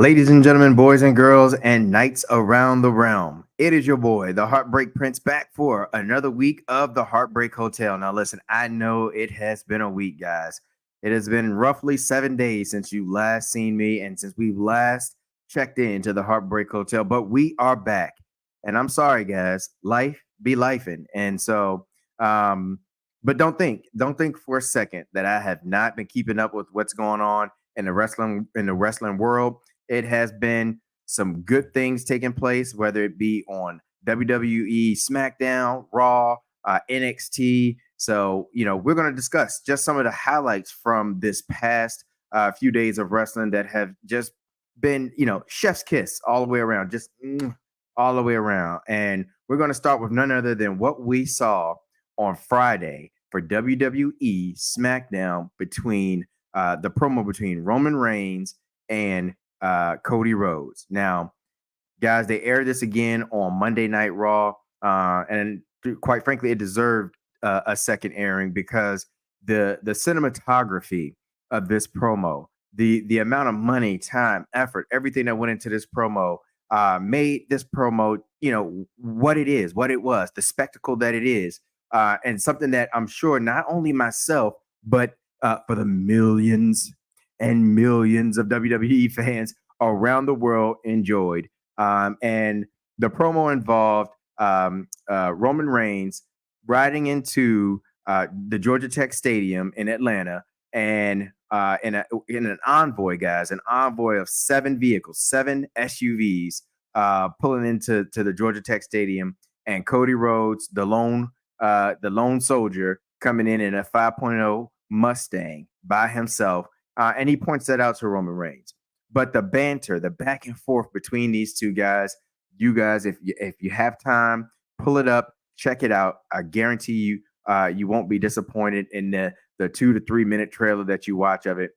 Ladies and gentlemen, boys and girls, and knights around the realm, it is your boy, the Heartbreak Prince, back for another week of the Heartbreak Hotel. Now, listen, I know it has been a week, guys. It has been roughly 7 days since you last seen me and since we've last checked into the Heartbreak Hotel, but we are back. And I'm sorry, guys, life be lifing. And so, um, but don't think for a second that I have not been keeping up with what's going on in the wrestling world. It has been some good things taking place, whether it be on WWE, SmackDown, Raw, NXT. So, we're going to discuss just some of the highlights from this past few days of wrestling that have just been, chef's kiss all the way around, just all the way around. And we're going to start with none other than what we saw on Friday for WWE SmackDown between the promo between Roman Reigns and Cody Rhodes. Now, guys, they aired this again on Monday Night Raw, and quite frankly, it deserved a second airing because the cinematography of this promo, the amount of money, time, effort, everything that went into this promo made this promo, what it is, what it was, the spectacle that it is, and something that I'm sure not only myself, but for the millions and millions of WWE fans around the world enjoyed. And the promo involved Roman Reigns riding into the Georgia Tech Stadium in Atlanta, and in an envoy, guys, an envoy of 7 vehicles, 7 SUVs, pulling into the Georgia Tech Stadium, and Cody Rhodes, the lone soldier, coming in a 5.0 Mustang by himself. And he points that out to Roman Reigns. But the banter, the back and forth between these two guys, you guys, if you have time, pull it up, check it out. I guarantee you, you won't be disappointed in the 2 to 3 minute trailer that you watch of it.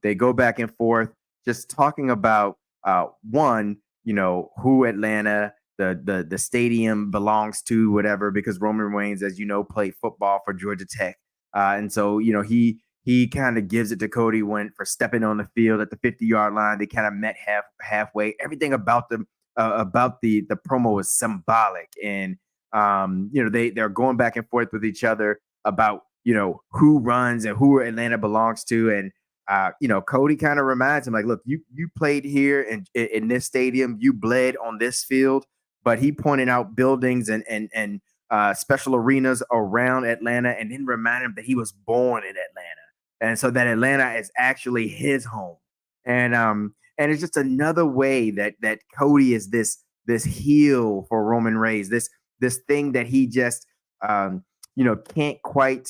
They go back and forth, just talking about one, who Atlanta, the stadium belongs to, whatever, because Roman Reigns, as you know, played football for Georgia Tech, and so he kind of gives it to Cody for stepping on the field at the 50-yard line. They kind of met halfway. Everything about them about the promo was symbolic, and they're going back and forth with each other about who runs and who Atlanta belongs to, and Cody kind of reminds him, like, look, you played here in this stadium, you bled on this field, but he pointed out buildings and special arenas around Atlanta, and then remind him that he was born in Atlanta. And so that Atlanta is actually his home. And it's just another way that Cody is this heel for Roman Reigns, this thing that he just can't quite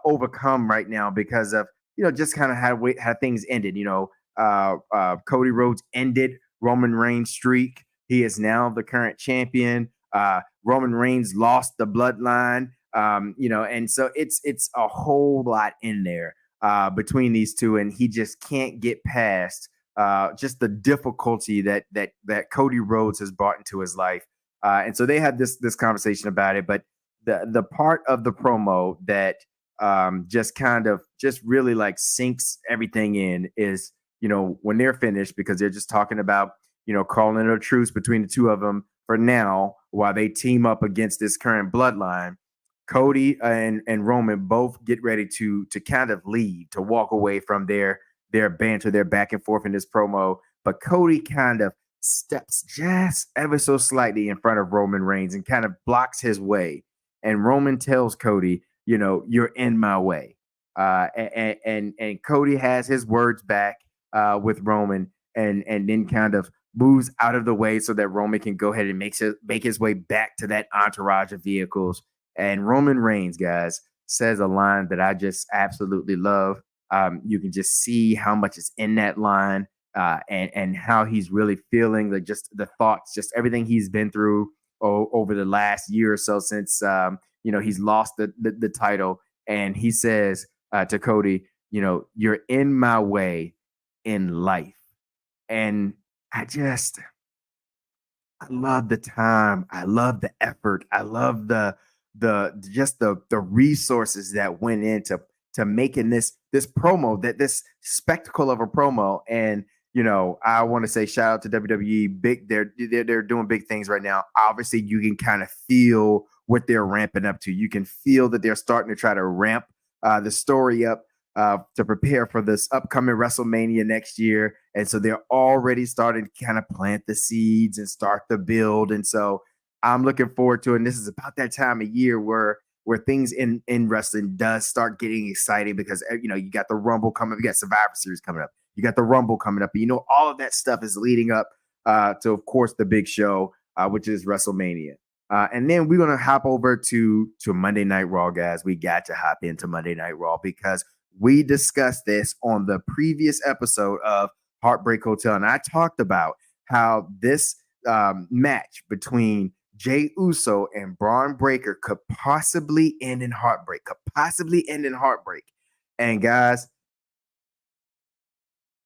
overcome right now because of just kind of how things ended. Cody Rhodes ended Roman Reigns' streak. He is now the current champion. Roman Reigns lost the bloodline. And so it's a whole lot in there between these two, and he just can't get past just the difficulty that Cody Rhodes has brought into his life. And so they had this conversation about it, but the part of the promo that just really like sinks everything in is when they're finished, because they're just talking about calling a truce between the two of them for now while they team up against this current bloodline. Cody and Roman both get ready to kind of leave, to walk away from their banter, their back and forth in this promo. But Cody kind of steps just ever so slightly in front of Roman Reigns and kind of blocks his way. And Roman tells Cody, you're in my way. And Cody has his words back with Roman, and then kind of moves out of the way so that Roman can go ahead and make his way back to that entourage of vehicles. And Roman Reigns, guys, says a line that I just absolutely love. You can just see how much is in that line, and how he's really feeling, like just the thoughts, just everything he's been through. over the last year or so since he's lost the title, and he says to Cody, you're in my way in life, and I just I love the time. I love the effort. I love the resources that went into making this promo, this spectacle of a promo. And I want to say shout out to WWE. They're doing big things right now. Obviously, you can kind of feel what they're ramping up to. You can feel that they're starting to try to ramp the story up to prepare for this upcoming WrestleMania next year. And so they're already starting to kind of plant the seeds and start the build. And so I'm looking forward to it. And this is about that time of year where things in wrestling does start getting exciting, because you got the Rumble coming up, you got Survivor Series coming up, you got the Rumble coming up, and all of that stuff is leading up to, of course, the big show, which is WrestleMania. And then we're gonna hop over to Monday Night Raw, guys. We got to hop into Monday Night Raw because we discussed this on the previous episode of HeartBreak Hotel, and I talked about how this match between Jey Uso and Braun Breaker could possibly end in heartbreak. And guys,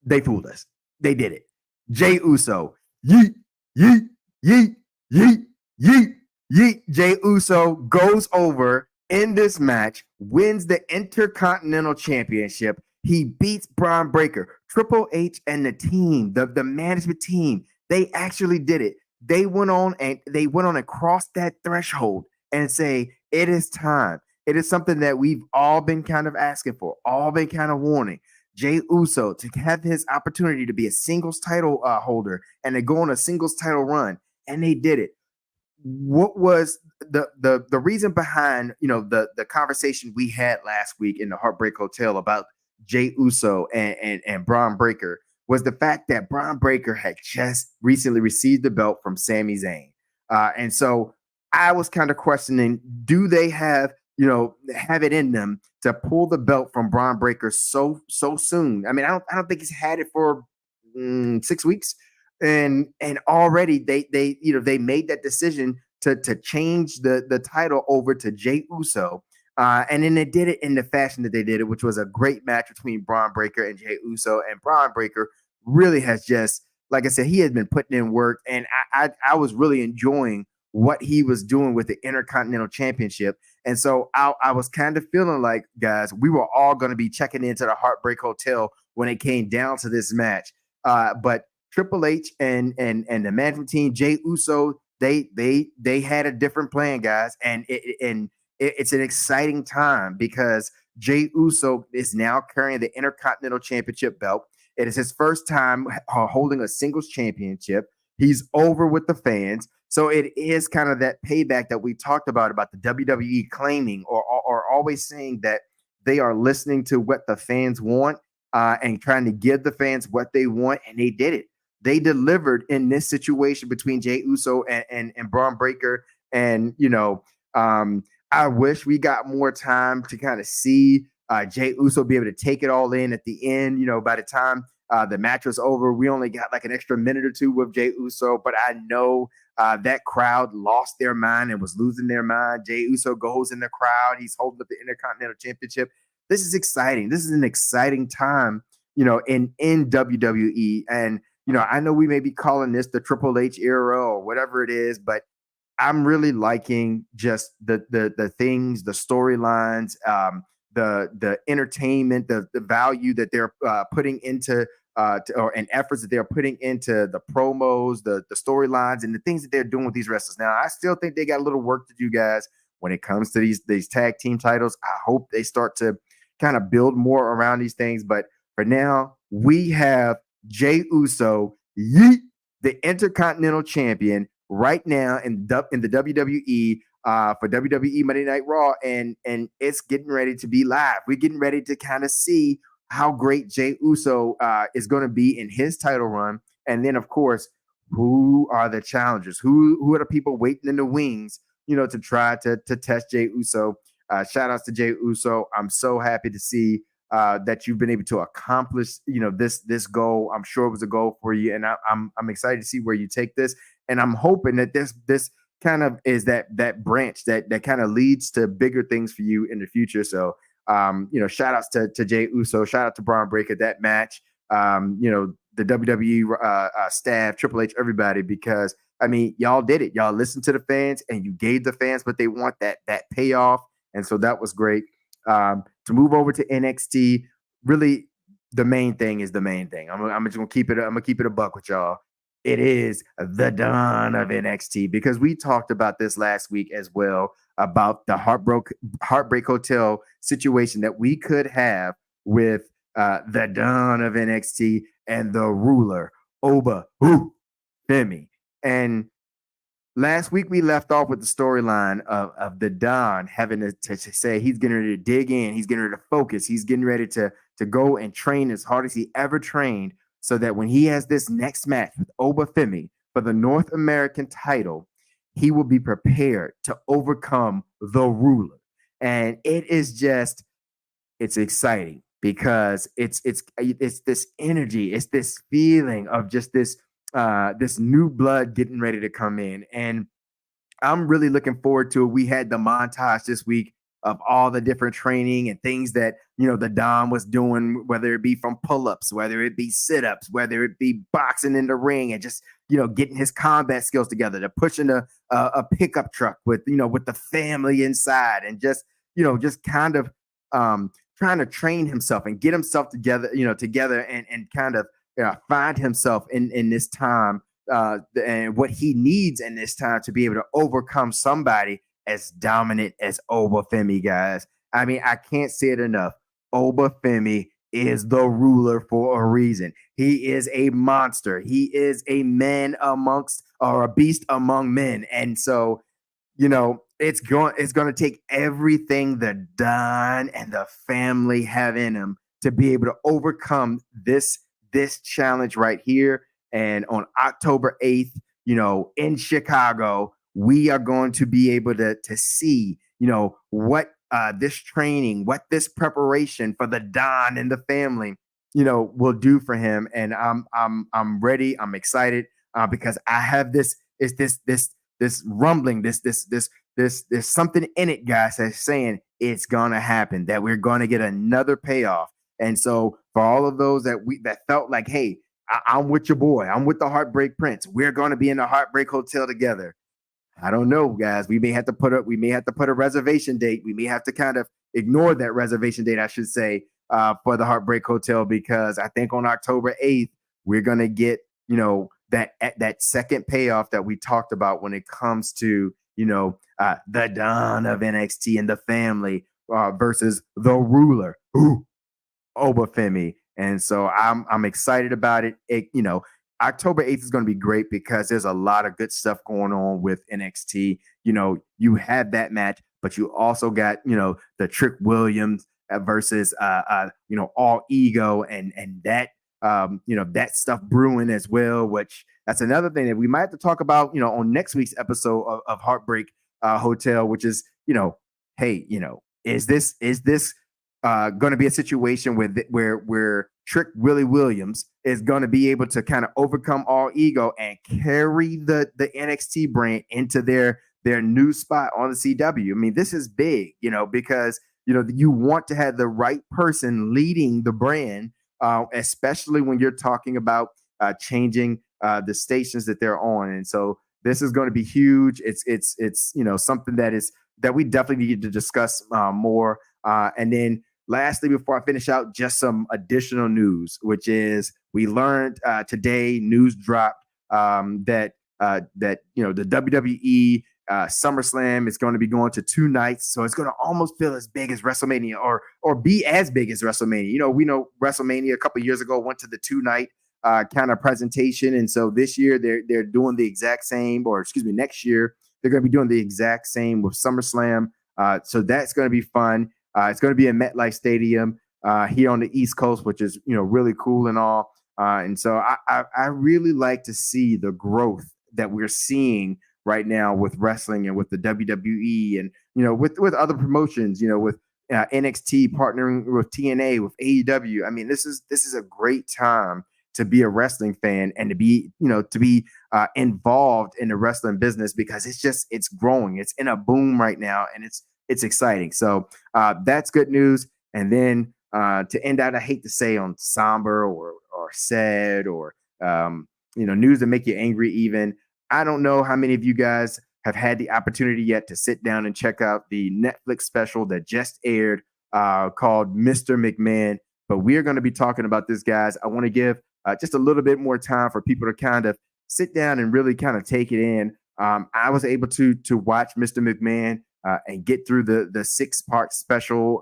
they fooled us. They did it. Jey Uso, yeet, yeet, yeet, yeet, yeet, yeet. Jey Uso goes over in this match, wins the Intercontinental Championship. He beats Braun Breaker. Triple H and the team, the management team, they actually did it. They went on and crossed that threshold and say, it is time. It is something that we've all been kind of asking for, all been kind of wanting. Jey Uso to have his opportunity to be a singles title holder and to go on a singles title run, and they did it. What was the reason behind the conversation we had last week in the HeartBreak Hotel about Jey Uso and Braun Breaker was the fact that Braun Breaker had just recently received the belt from Sami Zayn, and so I was kind of questioning, do they have it in them to pull the belt from Braun Breaker so soon? I mean, I don't think he's had it for 6 weeks. And already they made that decision to change the title over to Jey Uso, and then they did it in the fashion that they did it, which was a great match between Braun Breaker and Jey Uso. And Braun Breaker really has just, like I said, he has been putting in work, and I was really enjoying what he was doing with the Intercontinental Championship. And so I was kind of feeling like, guys, we were all going to be checking into the HeartBreak Hotel when it came down to this match, but Triple H and the management team, Jey Uso, they had a different plan, guys, and it's an exciting time because Jey Uso is now carrying the Intercontinental Championship belt. It is his first time holding a singles championship. He's over with the fans, so it is kind of that payback that we talked about the WWE claiming or always saying that they are listening to what the fans want and trying to give the fans what they want, and they did it. They delivered in this situation between Jey Uso and Braun Breaker. And, I wish we got more time to kind of see Jey Uso be able to take it all in at the end. By the time the match was over, we only got like an extra minute or two with Jey Uso. But I know that crowd lost their mind and was losing their mind. Jey Uso goes in the crowd. He's holding up the Intercontinental Championship. This is exciting. This is an exciting time, in WWE. And I know we may be calling this the Triple H era or whatever it is, but I'm really liking just the things, the storylines, the entertainment, the value that they're putting into and efforts that they're putting into the promos, the storylines, and the things that they're doing with these wrestlers. Now, I still think they got a little work to do, guys, when it comes to these tag team titles. I hope they start to kind of build more around these things, but for now, we have Jey Uso, the Intercontinental Champion, right now in the WWE for WWE Monday Night Raw, and it's getting ready to be live. We're getting ready to kind of see how great Jey Uso is going to be in his title run, and then of course, who are the challengers? Who are the people waiting in the wings? To try to test Jey Uso. Shout outs to Jey Uso. I'm so happy to see that you've been able to accomplish, this goal. I'm sure it was a goal for you, and I'm excited to see where you take this. And I'm hoping that this kind of is that branch that kind of leads to bigger things for you in the future. So shout outs to Jay Uso, shout out to Braun Breaker, that match, the WWE staff, Triple H, everybody, because I mean, y'all did it. Y'all listened to the fans and you gave the fans what they want, that payoff. And so that was great. To move over to NXT, really the main thing is the main thing. I'm just gonna keep it. I'm gonna keep it a buck with y'all. It is the dawn of NXT, because we talked about this last week as well, about the Heartbreak Hotel situation that we could have with the dawn of NXT and the ruler Oba Femi. And last week we left off with the storyline of the Don having to say he's getting ready to dig in, he's getting ready to focus, he's getting ready to go and train as hard as he ever trained, so that when he has this next match with Oba Femi for the North American title, he will be prepared to overcome the ruler. And it's exciting, because it's this energy, it's this feeling of just this new blood getting ready to come in. And I'm really looking forward to it. We had the montage this week of all the different training and things that, the Dom was doing, whether it be from pull-ups, whether it be sit-ups, whether it be boxing in the ring, and just, getting his combat skills together, to pushing a pickup truck with the family inside, and just kind of trying to train himself and get himself together, and kind of find himself in this time, and what he needs in this time to be able to overcome somebody as dominant as Oba Femi, guys. I mean, I can't say it enough. Oba Femi is the ruler for a reason. He is a monster. He is a man amongst, or a beast among men. And so, it's going to take everything the Don and the family have in him to be able to overcome this challenge right here. And on October 8th, in Chicago, we are going to be able to see, what this training, what this preparation for the Don and the family, will do for him. And I'm ready. I'm excited, because I have this rumbling, there's something in it, guys, that's saying it's gonna happen, that we're gonna get another payoff. And so for all of those that felt like, hey, I'm with your boy, I'm with the Heartbreak Prince, we're gonna be in the Heartbreak Hotel together. I don't know, guys. We may have to put a reservation date. We may have to kind of ignore that reservation date, I should say, for the Heartbreak Hotel, because I think on October 8th, we're gonna get, that second payoff that we talked about when it comes to, the Don of NXT and the family versus the ruler, Oba Femi. And so I'm excited about it. October 8th is going to be great, because there's a lot of good stuff going on with NXT. You had that match, but you also got, the Trick Williams versus, All Ego, and that, that stuff brewing as well, which that's another thing that we might have to talk about, on next week's episode of Heartbreak Hotel, which is, hey, is this going to be a situation where Trick Willie Williams is going to be able to kind of overcome All Ego and carry the NXT brand into their new spot on the CW. I mean, this is big, because you want to have the right person leading the brand, especially when you're talking about changing the stations that they're on. And so this is going to be huge. It's something that we definitely need to discuss more. And then lastly, before I finish out, just some additional news, which is we learned today, news dropped, that the WWE SummerSlam is going to be going to 2 nights. So it's going to almost feel as big as WrestleMania, or be as big as WrestleMania. We know WrestleMania a couple of years ago went to the 2-night kind of presentation. And so this year they're doing the exact same, or excuse me, next year they're going to be doing the exact same with SummerSlam. So that's going to be fun. It's going to be in MetLife Stadium here on the East Coast, which is, really cool and all. And so I really like to see the growth that we're seeing right now with wrestling and with the WWE, and, with other promotions, with NXT partnering with TNA, with AEW. I mean, this is a great time to be a wrestling fan and to be, involved in the wrestling business, because it's growing. It's in a boom right now, and it's exciting. So that's good news. And then to end out, I hate to say on somber or sad or news that make you angry. Even I don't know how many of you guys have had the opportunity yet to sit down and check out the Netflix special that just aired called Mr. McMahon. But we're going to be talking about this, guys. I want to give just a little bit more time for people to kind of sit down and really kind of take it in. I was able to watch Mr. McMahon and get through the 6-part special,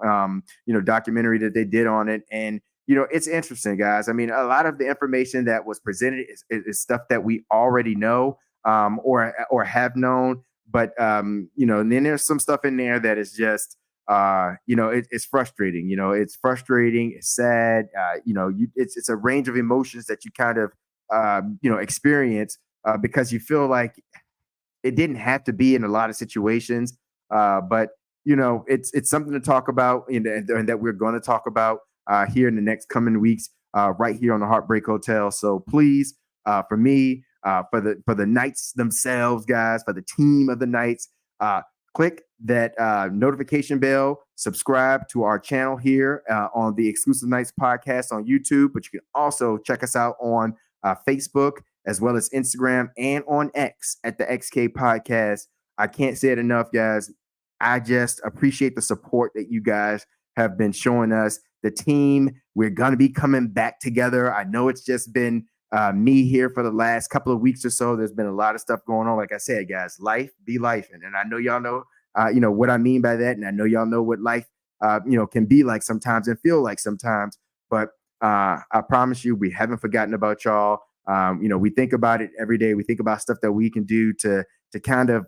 documentary that they did on it. And, it's interesting, guys. I mean, a lot of the information that was presented is stuff that we already know or have known. But, and then there's some stuff in there that is just, it's frustrating. It's frustrating. It's sad. It's a range of emotions that you kind of, experience because you feel like it didn't have to be in a lot of situations. But it's something to talk about, and that we're going to talk about here in the next coming weeks, right here on the HeartBreak Hotel. So please, for me, for the Knights themselves, guys, for the team of the Knights, click that notification bell, subscribe to our channel here on the Xclusive Knights podcast on YouTube, but you can also check us out on Facebook as well as Instagram and on X at the XK Podcast. I can't say it enough, guys. I just appreciate the support that you guys have been showing us. The team, we're going to be coming back together. I know it's just been me here for the last couple of weeks or so. There's been a lot of stuff going on. Like I said, guys, life be life. And I know y'all know, what I mean by that. And I know y'all know what life, can be like sometimes and feel like sometimes. But I promise you, we haven't forgotten about y'all. We think about it every day. We think about stuff that we can do to kind of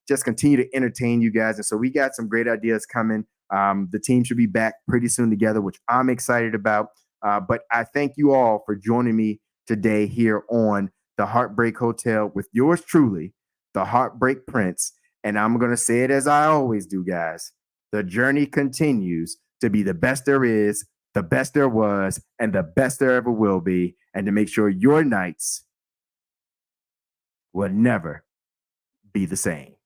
just continue to entertain you guys. And so we got some great ideas coming. The team should be back pretty soon together, which I'm excited about. But I thank you all for joining me today here on the HeartBreak Hotel with yours truly, the HeartBreak Prince. And I'm going to say it as I always do, guys. The journey continues to be the best there is, the best there was, and the best there ever will be. And to make sure your nights will never be the same.